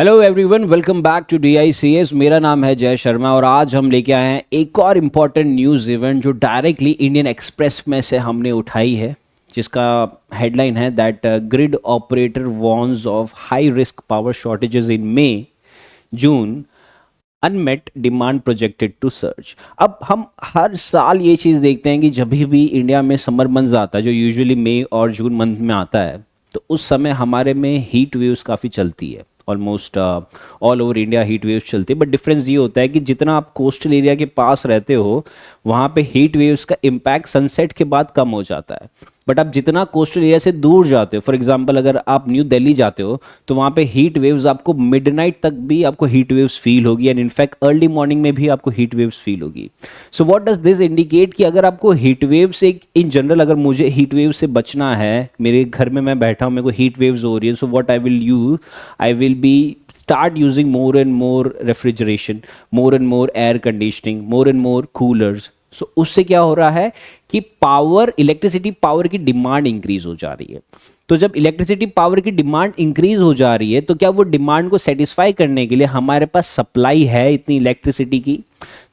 Hello everyone, welcome back to DICS। मेरा नाम है जय शर्मा और आज हम लेके आए हैं एक और इम्पॉर्टेंट न्यूज़ इवेंट जो डायरेक्टली इंडियन एक्सप्रेस में से हमने उठाई है, जिसका हेडलाइन है that grid operator warns of high risk power shortages in May June, unmet demand projected to surge. अब हम हर साल ये चीज़ देखते हैं कि जब भी इंडिया में समर मंथ आता है, जो यूजुअली मई और जून मंथ में आता है, तो उस समय हमारे में हीट वेव्स काफ़ी चलती है। Almost all over India heat waves चलती है, बट डिफरेंस ये होता है कि जितना आप कोस्टल एरिया के पास रहते हो वहाँ पे हीट वेव्स का इम्पैक्ट सनसेट के बाद कम हो जाता है। बट आप जितना कोस्टल एरिया से दूर जाते हो, फॉर एग्जांपल अगर आप न्यू दिल्ली जाते हो, तो वहाँ पे हीट वेव्स आपको मिडनाइट तक भी आपको हीट वेव्स फील होगी एंड इनफैक्ट अर्ली मॉर्निंग में भी आपको हीट वेव्स फील होगी। So what does this indicate कि अगर आपको हीट वेव से इन जनरल, अगर मुझे हीट वेव से बचना है, मेरे घर में मैं बैठा हूँ, मेरे को हीट वेव्स हो रही है, so what I will be start using more and more refrigeration, more and more air conditioning, more and more coolers. So उससे क्या हो रहा है कि पावर, इलेक्ट्रिसिटी पावर की डिमांड इंक्रीज हो जा रही है। तो जब इलेक्ट्रिसिटी पावर की डिमांड इंक्रीज हो जा रही है, तो क्या वो डिमांड को सेटिस्फाई करने के लिए हमारे पास सप्लाई है इतनी इलेक्ट्रिसिटी की,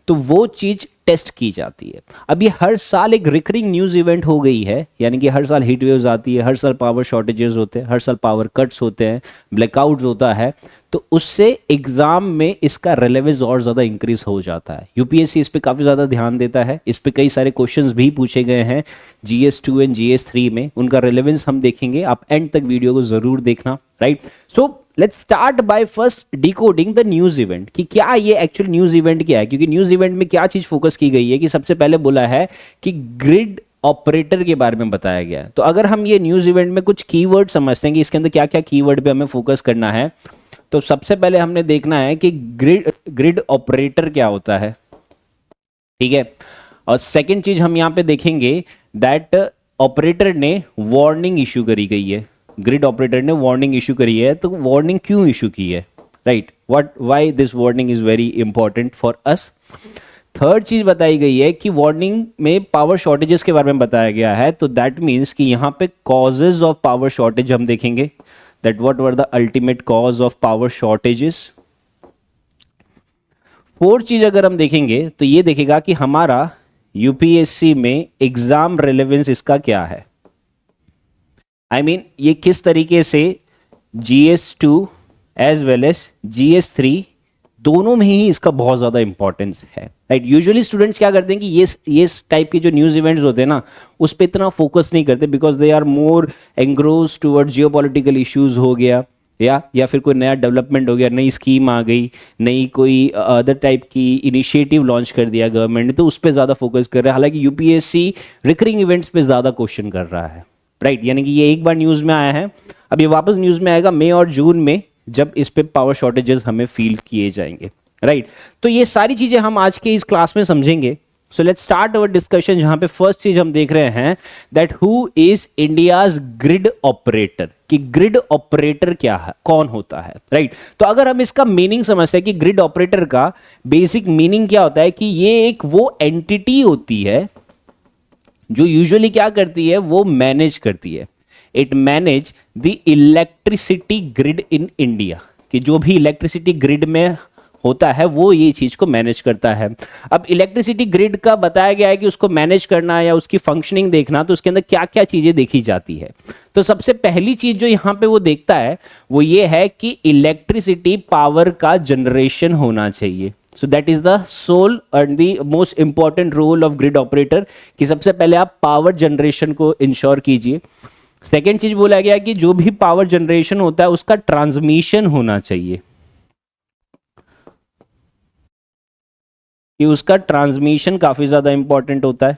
तो वो चीज टेस्ट की जाती है। अब ये हर साल एक रिकरिंग न्यूज़ इवेंट हो गई है, यानी कि हर साल हीट वेव्स आती है, हर साल पावर शॉर्टेजेस होते हैं, हर साल पावर कट्स होते हैं, ब्लैकआउट्स होता है, तो उससे एग्जाम में इसका रेलेवेंस और ज़्यादा इंक्रीज हो जाता है। यूपीएससी इस पे काफ़ी ज़्यादा ध्यान देता है, इस पे कई सारे क्वेश्चंस भी पूछे गए हैं GS2 एंड GS3 में, उनका रेलेवेंस हम देखेंगे। आप एंड तक वीडियो को ज़रूर देखना, right. So let's start by first decoding the news event कि क्या ये एक्चुअल न्यूज़ इवेंट क्या है, क्योंकि न्यूज़ इवेंट में क्या चीज़ फोकस की गई है कि सबसे पहले बोला है कि ग्रिड ऑपरेटर के बारे में बताया गया है। तो अगर हम ये न्यूज़ इवेंट में कुछ कीवर्ड समझते हैं कि इसके अंदर क्या क्या कीवर्ड पे हमें फोकस करना है, तो सबसे पहले हमने देखना है कि ग्रिड ऑपरेटर क्या होता है, ठीक है। और सेकंड चीज हम यहां पे देखेंगे दैट ऑपरेटर ने वार्निंग इशू करी गई है, ग्रिड ऑपरेटर ने वार्निंग इशू करी है, तो वार्निंग क्यों इशू की है, right, why this warning is very important for us. Third चीज बताई गई है कि वार्निंग में पावर शॉर्टेजेस के बारे में बताया गया है, तो दैट मीन्स कि यहां पे कॉजेज ऑफ पावर शॉर्टेज हम देखेंगे, that what were the ultimate cause of power shortages। Fourth चीज अगर हम देखेंगे तो ये देखेगा कि हमारा यूपीएससी में एग्जाम रेलेवेंस इसका क्या है, आई मीन ये किस तरीके से GS2 as well as GS3 दोनों में ही इसका बहुत ज्यादा इंपॉर्टेंस है, राइट। यूजुअली स्टूडेंट्स क्या करते हैं कि ये टाइप के जो न्यूज इवेंट्स होते हैं ना, उस पर इतना फोकस नहीं करते, because they are more engrossed toward geopolitical issues हो गया, या फिर कोई नया डेवलपमेंट हो गया, नई स्कीम आ गई, नई कोई अदर टाइप की इनिशिएटिव लॉन्च कर दिया गवर्नमेंट ने, तो उस पर ज़्यादा फोकस कर रहा है। हालांकि यूपीएससी रिकरिंग इवेंट्स पे ज़्यादा क्वेश्चन कर रहा है, राइट। यानी कि ये एक बार न्यूज़ में आया है, अब ये वापस न्यूज़ में आएगा मई और जून में, जब इस पे पावर शॉर्टेजेस हमें फील किए जाएंगे, राइट। तो ये सारी चीज़ें हम आज के इस क्लास में समझेंगे। So let's start our discussion, जहां पे फर्स्ट चीज हम देख रहे हैं that who is India's grid operator, कि ग्रिड ऑपरेटर क्या है, कौन होता है, राइट। तो अगर हम इसका मीनिंग समझते हैं कि ग्रिड ऑपरेटर का बेसिक मीनिंग क्या होता है, कि ये एक वो एंटिटी होती है जो यूजुअली क्या करती है, वो मैनेज करती है, it manage the electricity grid in India, कि जो भी इलेक्ट्रिसिटी ग्रिड में होता है वो ये चीज को मैनेज करता है। अब इलेक्ट्रिसिटी ग्रिड का बताया गया है कि उसको मैनेज करना या उसकी फंक्शनिंग देखना, तो उसके अंदर क्या क्या चीजें देखी जाती है। तो सबसे पहली चीज जो यहां पे वो देखता है वो ये है कि इलेक्ट्रिसिटी पावर का जनरेशन होना चाहिए। So that is the sole and the most important role of grid operator, कि सबसे पहले आप पावर जनरेशन को इंश्योर कीजिए। सेकेंड चीज बोला गया कि जो भी पावर जनरेशन होता है उसका ट्रांसमिशन होना चाहिए, कि उसका ट्रांसमिशन काफी ज्यादा इंपॉर्टेंट होता है,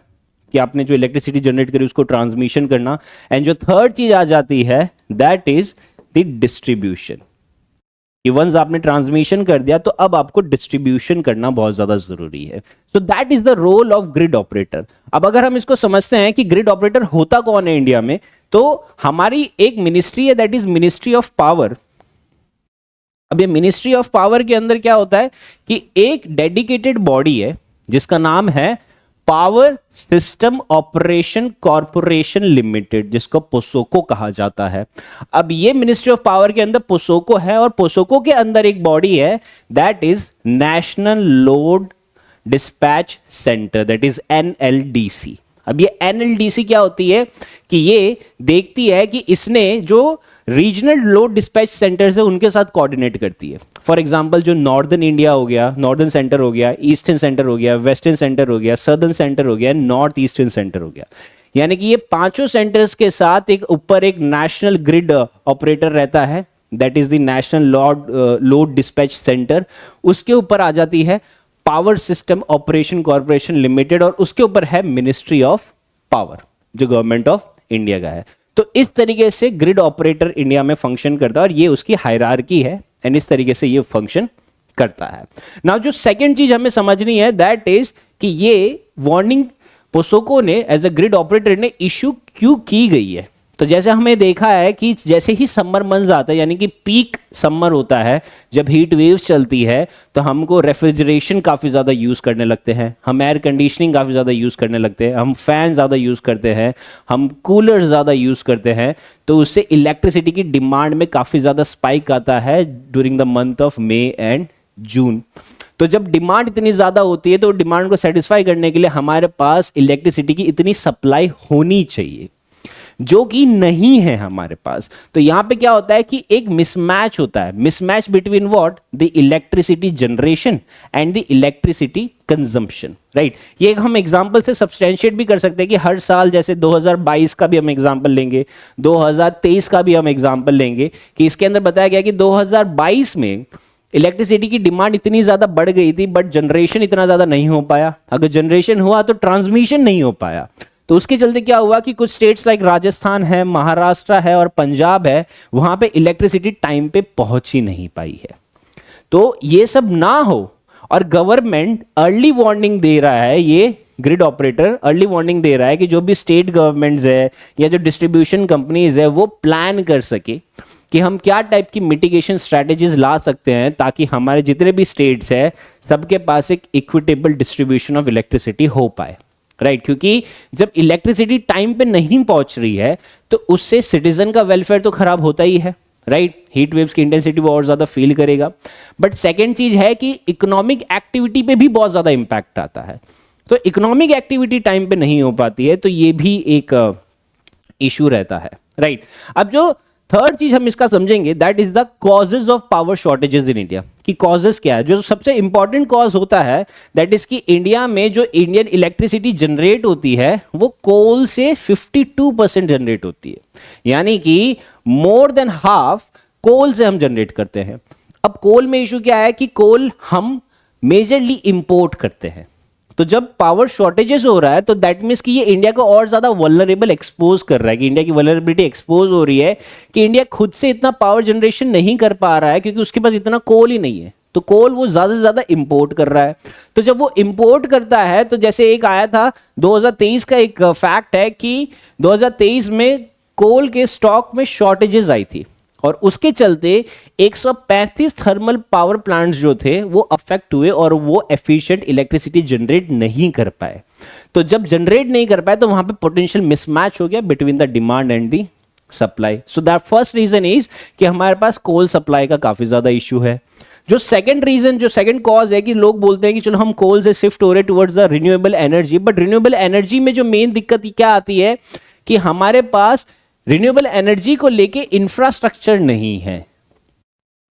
कि आपने जो इलेक्ट्रिसिटी जनरेट करी उसको ट्रांसमिशन करना। एंड जो थर्ड चीज आ जाती है दैट इज द डिस्ट्रीब्यूशन, कि वंस आपने ट्रांसमिशन कर दिया तो अब आपको डिस्ट्रीब्यूशन करना बहुत ज्यादा जरूरी है। So that is the role of grid operator. अब अगर हम इसको समझते हैं कि ग्रिड ऑपरेटर होता कौन है इंडिया में, तो हमारी एक मिनिस्ट्री है that is ministry of power. अब ये मिनिस्ट्री ऑफ पावर के अंदर क्या होता है कि एक डेडिकेटेड बॉडी है जिसका नाम है power system operation corporation limited, जिसको पोसोको कहा जाता है। अब ये मिनिस्ट्री ऑफ पावर के अंदर पोसोको है, और पोसोको के अंदर एक बॉडी है that is national load dispatch centre, that is NLDC. अब ये एनएलडीसी क्या होती है कि ये देखती है कि इसने जो रीजनल लोड डिस्पैच सेंटर्स है उनके साथ कोऑर्डिनेट करती है। फॉर एग्जांपल जो नॉर्दर्न इंडिया हो गया, नॉर्दर्न सेंटर हो गया, ईस्टर्न सेंटर हो गया, वेस्टर्न सेंटर हो गया, सदर्न सेंटर हो गया, नॉर्थ ईस्टर्न सेंटर हो गया। यानी कि ये पांचों सेंटर्स के साथ एक ऊपर एक नेशनल ग्रिड ऑपरेटर रहता है, that is the national load dispatch centre. उसके ऊपर आ जाती है power system operation corporation limited, और उसके ऊपर है मिनिस्ट्री ऑफ पावर जो गवर्नमेंट ऑफ इंडिया का है। तो इस तरीके से ग्रिड ऑपरेटर इंडिया में फंक्शन करता है, और ये उसकी हायरार्की है, एंड इस तरीके से ये फंक्शन करता है। नाउ जो सेकंड चीज हमें समझनी है दैट इज कि ये वार्निंग पोसोको ने एज अ ग्रिड ऑपरेटर ने इश्यू क्यों की गई है। तो जैसे हमें देखा है कि जैसे ही समर मंथ आता है, यानी कि पीक समर होता है, जब हीट वेव्स चलती है, तो हमको रेफ्रिजरेशन काफ़ी ज़्यादा यूज़ करने लगते हैं, हम एयर कंडीशनिंग काफ़ी ज़्यादा यूज़ करने लगते हैं, हम फैन ज़्यादा यूज़ करते हैं, हम कूलर ज़्यादा यूज़ करते हैं। तो उससे इलेक्ट्रिसिटी की डिमांड में काफ़ी ज़्यादा स्पाइक आता है during the month of May and June. तो जब डिमांड इतनी ज़्यादा होती है तो डिमांड को सेटिस्फाई करने के लिए हमारे पास इलेक्ट्रिसिटी की इतनी सप्लाई होनी चाहिए, जो कि नहीं है हमारे पास। तो यहां पे क्या होता है कि एक मिसमैच होता है, mismatch between what, the electricity generation and the electricity consumption, right. ये हम एग्जांपल से सब्सटेंशिएट भी कर सकते हैं कि हर साल जैसे 2022 का भी हम एग्जांपल लेंगे, 2023 का भी हम एग्जांपल लेंगे, कि इसके अंदर बताया गया कि 2022 में इलेक्ट्रिसिटी की डिमांड इतनी ज्यादा बढ़ गई थी, बट जनरेशन इतना ज्यादा नहीं हो पाया। अगर जनरेशन हुआ तो ट्रांसमिशन नहीं हो पाया। तो उसके चलते क्या हुआ कि कुछ स्टेट्स लाइक राजस्थान है, महाराष्ट्र है और पंजाब है, वहां पे इलेक्ट्रिसिटी टाइम पे पहुंच ही नहीं पाई है। तो ये सब ना हो, और गवर्नमेंट अर्ली वार्निंग दे रहा है, ये ग्रिड ऑपरेटर अर्ली वार्निंग दे रहा है कि जो भी स्टेट गवर्नमेंट्स है या जो डिस्ट्रीब्यूशन कंपनीज है वो प्लान कर सके कि हम क्या टाइप की मिटिगेशन स्ट्रैटेजीज ला सकते हैं, ताकि हमारे जितने भी स्टेट्स है सबके पास एक इक्विटेबल डिस्ट्रीब्यूशन ऑफ इलेक्ट्रिसिटी हो पाए, राइट। क्योंकि जब इलेक्ट्रिसिटी टाइम पे नहीं पहुंच रही है तो उससे सिटीजन का वेलफेयर तो खराब होता ही है, राइट। हीट वेव्स की इंटेंसिटी वो और ज्यादा फील करेगा। बट सेकेंड चीज है कि इकोनॉमिक एक्टिविटी पे भी बहुत ज्यादा इंपैक्ट आता है। तो इकोनॉमिक एक्टिविटी टाइम पे नहीं हो पाती है, तो ये भी एक इशू रहता है, राइट। अब जो थर्ड चीज हम इसका समझेंगे that is the causes of power shortages in India. कि कॉजेज क्या है, जो सबसे इंपॉर्टेंट कॉज होता है दैट इज कि इंडिया में जो इंडियन इलेक्ट्रिसिटी जनरेट होती है वो कोल से 52% जनरेट होती है, यानी कि मोर देन हाफ कोल से हम जनरेट करते हैं। अब कोल में इशू क्या है कि कोल हम मेजरली इंपोर्ट करते हैं। तो जब पावर शॉर्टेजेस हो रहा है तो दैट मीन्स कि ये इंडिया को और ज्यादा वल्नरेबल एक्सपोज कर रहा है, कि इंडिया की वल्नरेबिलिटी एक्सपोज हो रही है कि इंडिया खुद से इतना पावर जनरेशन नहीं कर पा रहा है क्योंकि उसके पास इतना कोल ही नहीं है। तो कोल वो ज्यादा से ज्यादा इंपोर्ट कर रहा है। तो जब वो इंपोर्ट करता है तो जैसे एक आया था 2023 का एक फैक्ट है कि 2023 में कोल के स्टॉक में शॉर्टेजेस आई थी, और उसके चलते 135 थर्मल पावर प्लांट्स जो थे वो अफेक्ट हुए और वो एफिशिएंट इलेक्ट्रिसिटी जनरेट नहीं कर पाए। तो जब जनरेट नहीं कर पाए तो वहां पे पोटेंशियल मिसमैच हो गया between the demand and the supply. So that first reason is कि हमारे पास कोल सप्लाई का काफी ज्यादा इशू है। जो सेकंड रीजन, जो सेकंड कॉज है कि लोग बोलते हैं कि चलो हम कोल से शिफ्ट हो रहे towards the renewable energy, but renewable energy में जो मेन दिक्कत क्या आती है कि हमारे पास रिन्यूएबल एनर्जी को लेके इंफ्रास्ट्रक्चर नहीं है,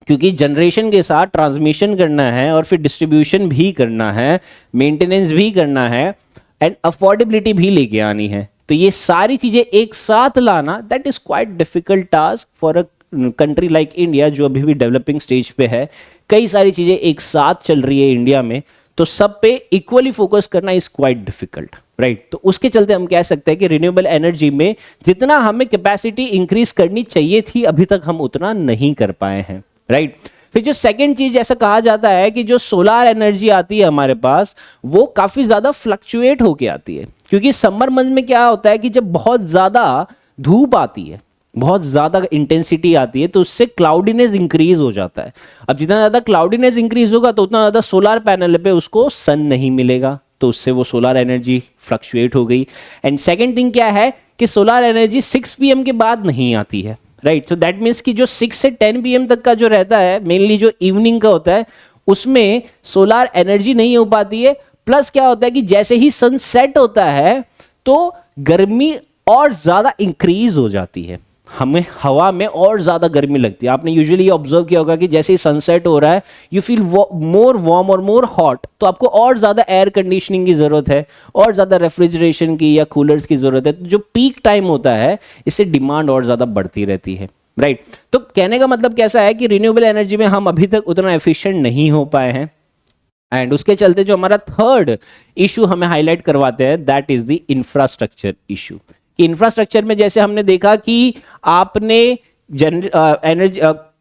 क्योंकि जनरेशन के साथ ट्रांसमिशन करना है और फिर डिस्ट्रीब्यूशन भी करना है, मेंटेनेंस भी करना है एंड अफोर्डेबिलिटी भी लेके आनी है। तो ये सारी चीजें एक साथ लाना that is quite difficult task for a country like India जो अभी भी डेवलपिंग स्टेज पे है। कई सारी चीजें एक साथ चल रही है इंडिया में, तो सब पे इक्वली फोकस करना इज क्वाइट डिफिकल्ट, राइट। तो उसके चलते हम कह सकते हैं कि रिन्यूएबल एनर्जी में जितना हमें कैपेसिटी इंक्रीज करनी चाहिए थी अभी तक हम उतना नहीं कर पाए हैं, राइट। फिर जो सेकंड चीज ऐसा कहा जाता है कि जो सोलार एनर्जी आती है हमारे पास वो काफी ज्यादा फ्लक्चुएट होके आती है, क्योंकि समर मंथ में क्या होता है कि जब बहुत ज्यादा धूप आती है, बहुत ज्यादा इंटेंसिटी आती है, तो उससे क्लाउडीनेस इंक्रीज हो जाता है। अब जितना ज्यादा क्लाउडीनेस इंक्रीज होगा तो उतना ज्यादा सोलर पैनल पे उसको सन नहीं मिलेगा, तो उससे वो सोलर एनर्जी फ्लक्चुएट हो गई। एंड सेकेंड थिंग क्या है कि सोलर एनर्जी 6 PM के बाद नहीं आती है, राइट। सो दैट मीन्स कि जो 6 से 10 PM तक का जो रहता है, मेनली जो इवनिंग का होता है, उसमें सोलर एनर्जी नहीं हो पाती है। प्लस क्या होता है कि जैसे ही सन सेट होता है तो गर्मी और ज्यादा इंक्रीज हो जाती है, हमें हवा में और ज्यादा गर्मी लगती है। आपने यूजुअली ये ऑब्जर्व किया होगा कि जैसे ही सनसेट हो रहा है यू फील मोर वार्म और मोर हॉट, तो आपको और ज्यादा एयर कंडीशनिंग की जरूरत है, और ज्यादा रेफ्रिजरेशन की या कूलर्स की जरूरत है। तो जो पीक टाइम होता है इससे डिमांड और ज्यादा बढ़ती रहती है, राइट। तो कहने का मतलब कैसा है कि रिन्यूएबल एनर्जी में हम अभी तक उतना एफिशिएंट नहीं हो पाए हैं। एंड उसके चलते जो हमारा थर्ड इशू हमें हाईलाइट करवाते हैं, that is the infrastructure issue. कि इंफ्रास्ट्रक्चर में जैसे हमने देखा कि आपने एनर्जी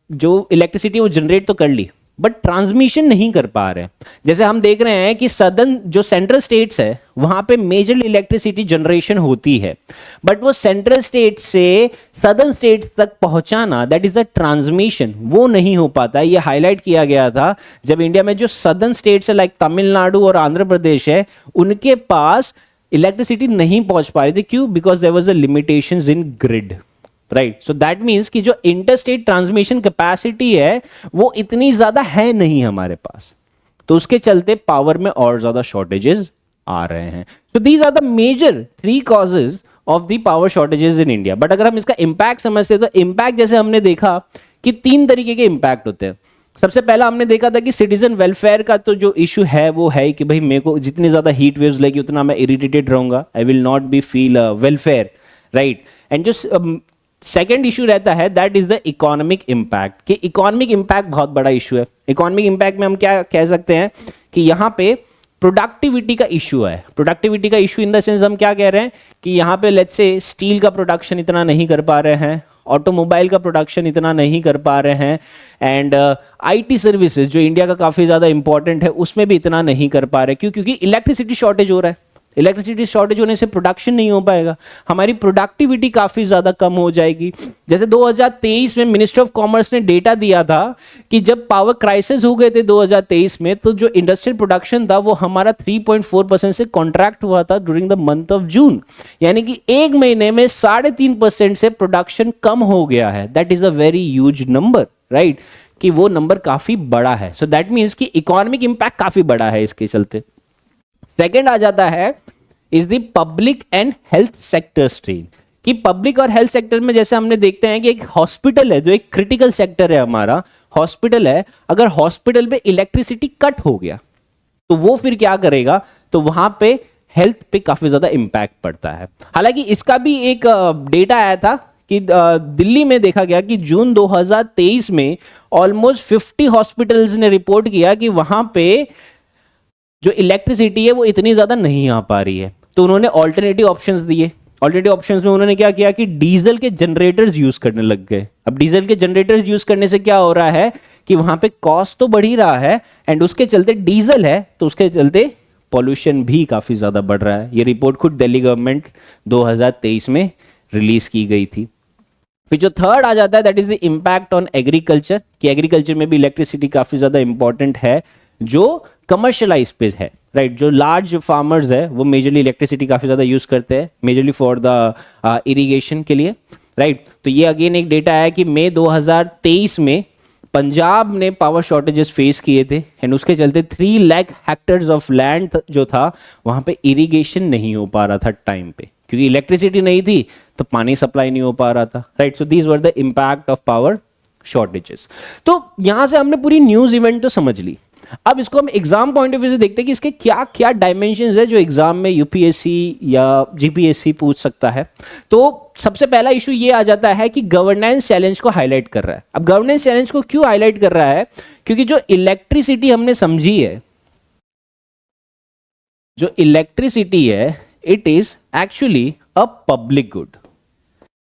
जो इलेक्ट्रिसिटी वो जनरेट तो कर ली, बट ट्रांसमिशन नहीं कर पा रहे। जैसे हम देख रहे हैं कि सदर्न जो सेंट्रल स्टेट्स है वहां पे मेजर इलेक्ट्रिसिटी जनरेशन होती है, बट वो सेंट्रल स्टेट से सदर्न स्टेट्स तक पहुंचाना, दैट इज द ट्रांसमिशन, वो नहीं हो पाता। ये हाईलाइट किया गया था जब इंडिया में जो सदर्न स्टेट्स है लाइक तमिलनाडु और आंध्र प्रदेश है, उनके पास इलेक्ट्रिसिटी नहीं पहुंच पा रही थी। क्यों? Because there was a limitations in grid, right. So that means कि जो इंटरस्टेट ट्रांसमिशन कैपेसिटी है वो इतनी ज्यादा है नहीं हमारे पास, तो उसके चलते पावर में और ज्यादा शॉर्टेजेस आ रहे हैं। So these are the major 3 causes of the power shortages in India. But अगर हम इसका इंपैक्ट समझते हैं तो इंपैक्ट जैसे हमने देखा कि 3 तरीके के इंपैक्ट होते हैं। सबसे पहला हमने देखा था कि सिटीजन वेलफेयर का तो जो इशू है वो है कि भाई मेरे को जितनी ज्यादा हीट वेव्स लगी उतना मैं इरिटेटेड रहूंगा, I will not be feel welfare, right. And जो सेकेंड इशू रहता है that is the economic impact, कि इकोनॉमिक इंपैक्ट बहुत बड़ा इशू है। इकोनॉमिक इंपैक्ट में हम क्या कह सकते हैं कि यहाँ पे प्रोडक्टिविटी का इशू है। प्रोडक्टिविटी का इशू इन द सेंस हम क्या कह रहे हैं कि यहाँ पे लेट्स से स्टील का प्रोडक्शन इतना नहीं कर पा रहे हैं, ऑटोमोबाइल का प्रोडक्शन इतना नहीं कर पा रहे हैं, एंड आईटी सर्विसेज जो इंडिया का काफी ज्यादा इंपॉर्टेंट है उसमें भी इतना नहीं कर पा रहे। क्यों? क्योंकि इलेक्ट्रिसिटी शॉर्टेज हो रहा है। इलेक्ट्रिसिटी शॉर्टेज होने से प्रोडक्शन नहीं हो पाएगा, हमारी प्रोडक्टिविटी काफी ज्यादा कम हो जाएगी। जैसे 2023 में मिनिस्ट्री ऑफ कॉमर्स ने डेटा दिया था कि जब पावर क्राइसिस हो गए थे 2023 में, तो जो इंडस्ट्रियल प्रोडक्शन था वो हमारा 3.4% से कॉन्ट्रैक्ट हुआ था during the month of June, यानी कि एक महीने में 3.5% से प्रोडक्शन कम हो गया है। That is a very huge number, right, कि वो नंबर काफी बड़ा है। सो दैट मीन्स कि इकोनॉमिक इंपैक्ट काफी बड़ा है इसके चलते। सेकेंड आ जाता है is the public and health sector strain, कि पब्लिक और हेल्थ सेक्टर में जैसे हमने देखते हैं कि एक हॉस्पिटल है जो एक क्रिटिकल सेक्टर है, हमारा हॉस्पिटल है, अगर हॉस्पिटल में इलेक्ट्रिसिटी कट हो गया तो वो फिर क्या करेगा, तो वहां पे हेल्थ पे काफी ज्यादा इंपैक्ट पड़ता है। हालांकि इसका भी एक डेटा आया था कि दिल्ली में देखा गया कि जून 2023 में ऑलमोस्ट 50 हॉस्पिटल्स ने रिपोर्ट किया कि वहां पे जो इलेक्ट्रिसिटी है वो इतनी ज्यादा नहीं आ पा रही है। तो उन्होंने ऑल्टरनेटिव ऑप्शंस दिए। ऑल्टरनेटिव ऑप्शंस में उन्होंने क्या किया कि डीजल के जनरेटर्स यूज करने लग गए। अब डीजल के जनरेटर्स यूज करने से क्या हो रहा है कि वहां पे कॉस्ट तो बढ़ ही रहा है, एंड उसके चलते डीजल है तो उसके चलते पॉल्यूशन भी काफी ज्यादा बढ़ रहा है। ये रिपोर्ट खुद दिल्ली गवर्नमेंट 2023 में रिलीज की गई थी। फिर जो थर्ड आ जाता है that is the impact on agriculture, कि एग्रीकल्चर में भी इलेक्ट्रिसिटी काफी ज्यादा इंपॉर्टेंट है जो कमर्शियलाइज पे है, राइट। जो लार्ज फार्मर्स है वो मेजरली इलेक्ट्रिसिटी काफी ज्यादा यूज करते हैं, मेजरली फॉर द इरिगेशन के लिए, राइट। तो ये अगेन एक डेटा है कि मई 2023 में पंजाब ने पावर शॉर्टेजेस फेस किए थे, एंड उसके चलते 3 लाख हेक्टेयर्स ऑफ लैंड जो था वहां पे इरिगेशन नहीं हो पा रहा था टाइम पे, क्योंकि इलेक्ट्रिसिटी नहीं थी तो पानी सप्लाई नहीं हो पा रहा था, right. So these were the impact of power shortages. तो यहां से हमने पूरी न्यूज इवेंट तो समझ ली। अब इसको हम एग्जाम पॉइंट ऑफ व्यू से देखते हैं कि इसके क्या क्या डायमेंशंस है जो एग्जाम में यूपीएससी या जीपीएससी पूछ सकता है। तो सबसे पहला इशू ये आ जाता है कि गवर्नेंस चैलेंज को हाईलाइट कर रहा है। अब गवर्नेंस चैलेंज को क्यों हाईलाइट कर रहा है? क्योंकि जो इलेक्ट्रिसिटी हमने समझी है, जो इलेक्ट्रिसिटी है it is actually a public good.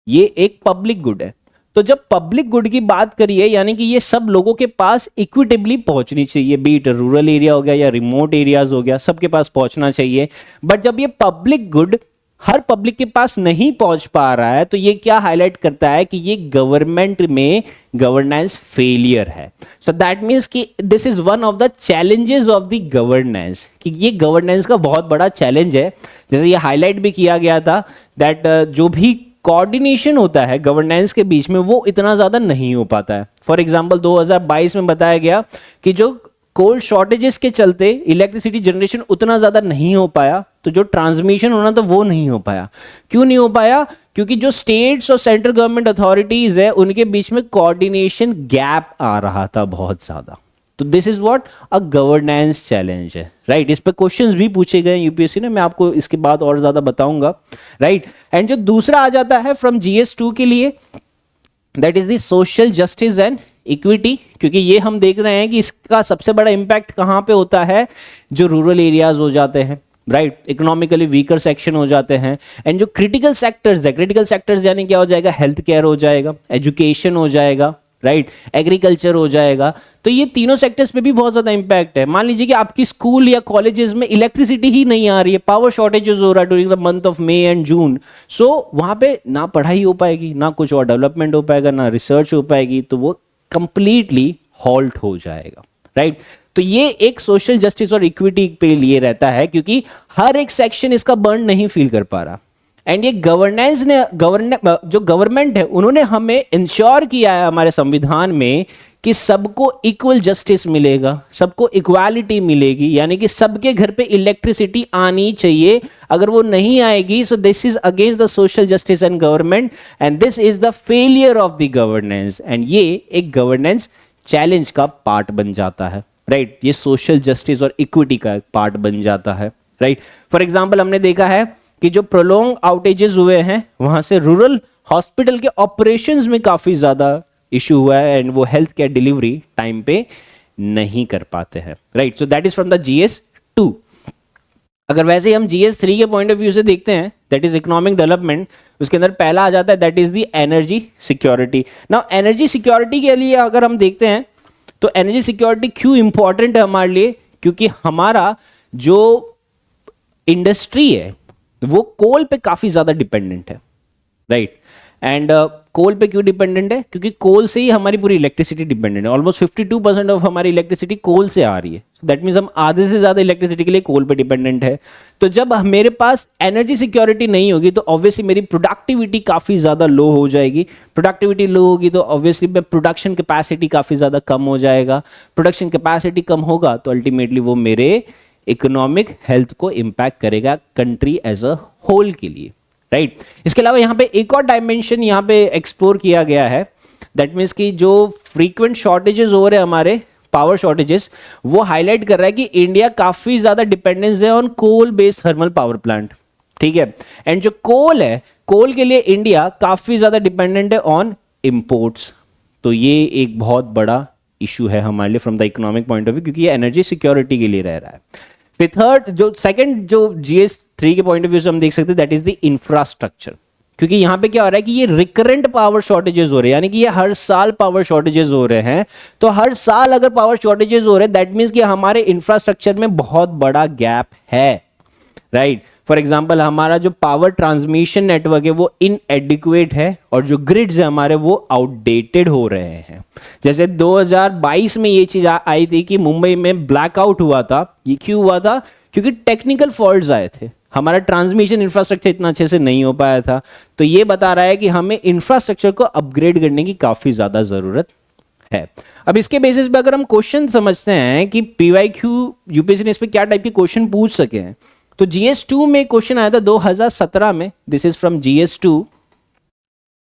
ये एक पब्लिक गुड है। तो जब पब्लिक गुड की बात करिए, यानी कि ये सब लोगों के पास इक्विटेबली पहुंचनी चाहिए, बीट रूरल एरिया हो गया या रिमोट एरियाज हो गया, सबके पास पहुंचना चाहिए। बट जब ये पब्लिक गुड हर पब्लिक के पास नहीं पहुंच पा रहा है, तो ये क्या हाईलाइट करता है कि ये गवर्नमेंट में गवर्नेंस फेलियर है. सो दैट मीन्स कि this is one of the challenges of the governance, कि ये गवर्नेंस का बहुत बड़ा चैलेंज है. जैसे ये हाईलाइट भी किया गया था दैट जो भी कोऑर्डिनेशन होता है गवर्नेंस के बीच में वो इतना ज्यादा नहीं हो पाता है. फॉर एग्जांपल 2022 में बताया गया कि जो कोल शॉर्टेजेस के चलते इलेक्ट्रिसिटी जनरेशन उतना ज्यादा नहीं हो पाया, तो जो ट्रांसमिशन होना था वो नहीं हो पाया. क्यों नहीं हो पाया? क्योंकि जो स्टेट्स और सेंट्रल गवर्नमेंट अथॉरिटीज है उनके बीच में कोऑर्डिनेशन गैप आ रहा था बहुत ज्यादा. तो this is what a governance challenge है, राइट. इस पे क्वेश्चंस भी पूछे गए यूपीएससी ने, मैं आपको इसके बाद और ज्यादा बताऊंगा, राइट. एंड जो दूसरा आ जाता है फ्रॉम GS2 के लिए, that is the social justice and equity. क्योंकि ये हम देख रहे हैं कि इसका सबसे बड़ा इंपैक्ट कहां पे होता है, जो रूरल एरियाज हो जाते हैं, राइट, इकोनॉमिकली वीकर सेक्शन हो जाते हैं. एंड जो क्रिटिकल सेक्टर्स है, क्रिटिकल सेक्टर्स यानी क्या हो जाएगा, हेल्थ केयर हो जाएगा, एजुकेशन हो जाएगा, राइट, एग्रीकल्चर हो जाएगा. तो ये तीनों सेक्टर्स पे भी बहुत ज्यादा इंपैक्ट है. मान लीजिए कि आपकी स्कूल या कॉलेजेस में इलेक्ट्रिसिटी ही नहीं आ रही है, पावर शॉर्टेजेस हो रहा है during the month of May and June. So वहां पे ना पढ़ाई हो पाएगी, ना कुछ और डेवलपमेंट हो पाएगा, ना रिसर्च हो पाएगी, तो वो कंप्लीटली हॉल्ट हो जाएगा, राइट. तो ये एक सोशल जस्टिस और इक्विटी पे लिए रहता है, क्योंकि हर एक सेक्शन इसका बर्न नहीं फील कर पा रहा. एंड ये गवर्नेंस ने जो गवर्नमेंट है उन्होंने हमें इंश्योर किया है हमारे संविधान में कि सबको इक्वल जस्टिस मिलेगा, सबको इक्वालिटी मिलेगी, यानी कि सबके घर पे इलेक्ट्रिसिटी आनी चाहिए. अगर वो नहीं आएगी, so this is against the social justice and government, and this is the failure of the governance. And ये एक गवर्नेंस चैलेंज का पार्ट बन जाता है, राइट. ये सोशल जस्टिस और इक्विटी का पार्ट बन जाता है, राइट. फॉर एग्जाम्पल हमने देखा है कि जो प्रोलॉन्ग आउटेजेस हुए हैं वहां से रूरल हॉस्पिटल के ऑपरेशंस में काफी ज्यादा इशू हुआ है, एंड वो हेल्थ केयर डिलीवरी टाइम पे नहीं कर पाते हैं, right. So that is from the GS2. अगर वैसे हम GS3 के पॉइंट ऑफ व्यू से देखते हैं, दैट इज इकोनॉमिक डेवलपमेंट, उसके अंदर पहला आ जाता है that is the energy security. Now energy security के लिए अगर हम देखते हैं तो एनर्जी सिक्योरिटी क्यों इंपॉर्टेंट है हमारे लिए, क्योंकि हमारा जो इंडस्ट्री है वो कोल पे काफी ज्यादा डिपेंडेंट है, राइट. एंड कोल पे क्यों डिपेंडेंट है? क्योंकि कोल से ही हमारी पूरी इलेक्ट्रिसिटी डिपेंडेंट है. ऑलमोस्ट 52% ऑफ हमारी इलेक्ट्रिसिटी कोल से आ रही है. दैट मीन्स हम आधे से ज्यादा इलेक्ट्रिसिटी के लिए कोल पे डिपेंडेंट है. तो जब मेरे पास एनर्जी सिक्योरिटी नहीं होगी तो ऑब्वियसली मेरी प्रोडक्टिविटी काफी ज्यादा लो हो जाएगी. प्रोडक्टिविटी लो होगी तो ऑब्वियसली मैं प्रोडक्शन कैपेसिटी काफी ज्यादा कम हो जाएगा. प्रोडक्शन कैपेसिटी कम होगा तो अल्टीमेटली वो मेरे इकोनॉमिक हेल्थ को इंपैक्ट करेगा कंट्री एज अ होल के लिए, राइट. इसके अलावा यहाँ पे एक और डायमेंशन यहाँ पे एक्सप्लोर किया गया है, दैट मीन्स कि जो फ्रीक्वेंट शॉर्टेजेस हो रहे हैं हमारे पावर शॉर्टेजेस, वो हाईलाइट कर रहा है कि इंडिया काफी ज्यादा डिपेंडेंस है on coal based thermal power plant, ठीक है. एंड जो कोल है, कोल के लिए इंडिया काफी ज्यादा डिपेंडेंट है ऑन इंपोर्ट्स. तो ये एक बहुत बड़ा इशू है हमारे लिए from the economic point of view, क्योंकि ये एनर्जी सिक्योरिटी के लिए रह रहा है. फिर थर्ड जो सेकंड जो GS3 के पॉइंट ऑफ व्यू से हम देख सकते हैं दैट इज द इंफ्रास्ट्रक्चर. क्योंकि यहां पे क्या हो रहा है कि ये रिकरेंट पावर शॉर्टेजेस हो रहे हैं, यानी कि ये हर साल पावर शॉर्टेजेस हो रहे हैं. तो हर साल अगर पावर शॉर्टेजेस हो रहे हैं दैट मीन्स कि हमारे इंफ्रास्ट्रक्चर में बहुत बड़ा गैप है, राइट. फॉर एग्जाम्पल हमारा जो पावर ट्रांसमिशन नेटवर्क है वो इनएडिक्वेट है, और जो ग्रिड्स है हमारे वो आउटडेटेड हो रहे हैं. जैसे 2022 में ये चीज आई थी कि मुंबई में ब्लैकआउट हुआ था. ये क्यों हुआ था? क्योंकि टेक्निकल फॉल्ट्स आए थे, हमारा ट्रांसमिशन इंफ्रास्ट्रक्चर इतना अच्छे से नहीं हो पाया था. तो ये बता रहा है कि हमें इंफ्रास्ट्रक्चर को अपग्रेड करने की काफी ज्यादा जरूरत है. अब इसके बेसिस पे अगर हम क्वेश्चन समझते हैं कि PYQ यूपीएससी ने इस पे क्या टाइप के क्वेश्चन पूछ सके हैं, तो GS2 में क्वेश्चन आया था 2017 में. This is from GS2.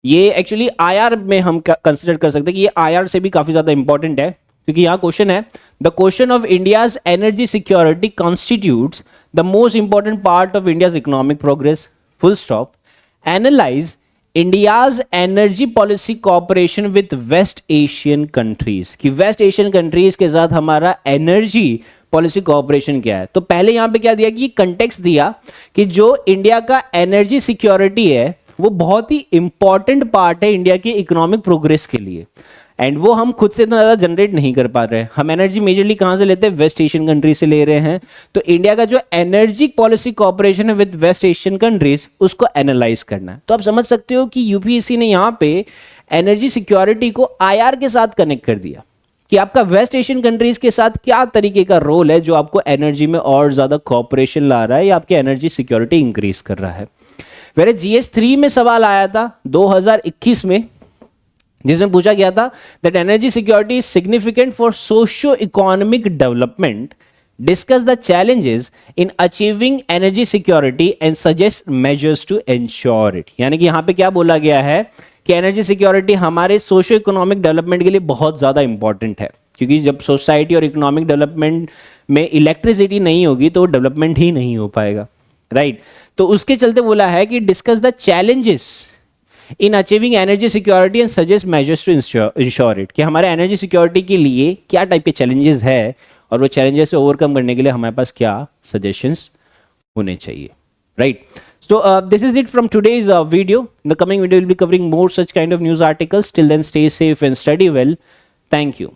ये एक्चुअली IR में हम कंसिडर कर सकते हैं कि ये IR से भी काफी ज्यादा इंपॉर्टेंट है, क्योंकि यहां क्वेश्चन है the question of India's energy security constitutes the most important part of India's economic progress, full stop. Analyse India's energy policy cooperation with West Asian countries, कि वेस्ट एशियन कंट्रीज के साथ हमारा energy policy cooperation क्या है. तो पहले यहां पे क्या दिया कि कंटेक्स्ट दिया कि जो इंडिया का एनर्जी सिक्योरिटी है वो बहुत ही इंपॉर्टेंट पार्ट है इंडिया के इकोनॉमिक प्रोग्रेस के लिए. एंड वो हम खुद से इतना ज़्यादा जनरेट नहीं कर पा रहे हैं। हम एनर्जी मेजरली कहाँ से लेते हैं? वेस्ट एशियन कंट्री से ले रहे हैं। तो इंडिया का जो एनर्जी पॉलिसी कॉपरेशन है विद वेस्ट एशियन कंट्रीज, उसको एनालाइज करना है। तो आप समझ सकते हो कि यूपीएससी ने यहाँ पे एनर्जी सिक्योरिटी को आईआर के साथ कनेक्ट कर दिया कि आपका वेस्ट एशियन कंट्रीज के साथ क्या तरीके का रोल है जो आपको एनर्जी में और ज़्यादा कॉपरेशन ला रहा है या आपकी एनर्जी सिक्योरिटी इंक्रीज कर रहा है। मेरे GS3 में सवाल आया था 2021 में, जिसमें पूछा गया था that energy security is significant for socio economic development, discuss the challenges in achieving energy security and suggest measures to ensure it. यानी कि यहां पे क्या बोला गया है कि एनर्जी सिक्योरिटी हमारे सोशियो इकोनॉमिक डेवलपमेंट के लिए बहुत ज़्यादा इंपॉर्टेंट है, क्योंकि जब सोसाइटी और इकोनॉमिक डेवलपमेंट में इलेक्ट्रिसिटी नहीं होगी तो डेवलपमेंट ही नहीं हो पाएगा, राइट। तो उसके चलते बोला है कि discuss the challenges in achieving energy security and suggest measures to ensure it, कि हमारे एनर्जी सिक्योरिटी के लिए क्या टाइप के चैलेंजेस है और वो चैलेंजेस से ओवरकम करने के लिए हमारे पास क्या सजेशंस होने चाहिए, right. So this is it from today's video. In the coming video, we'll be covering more such kind of news articles. Till then, stay safe and study well. Thank you.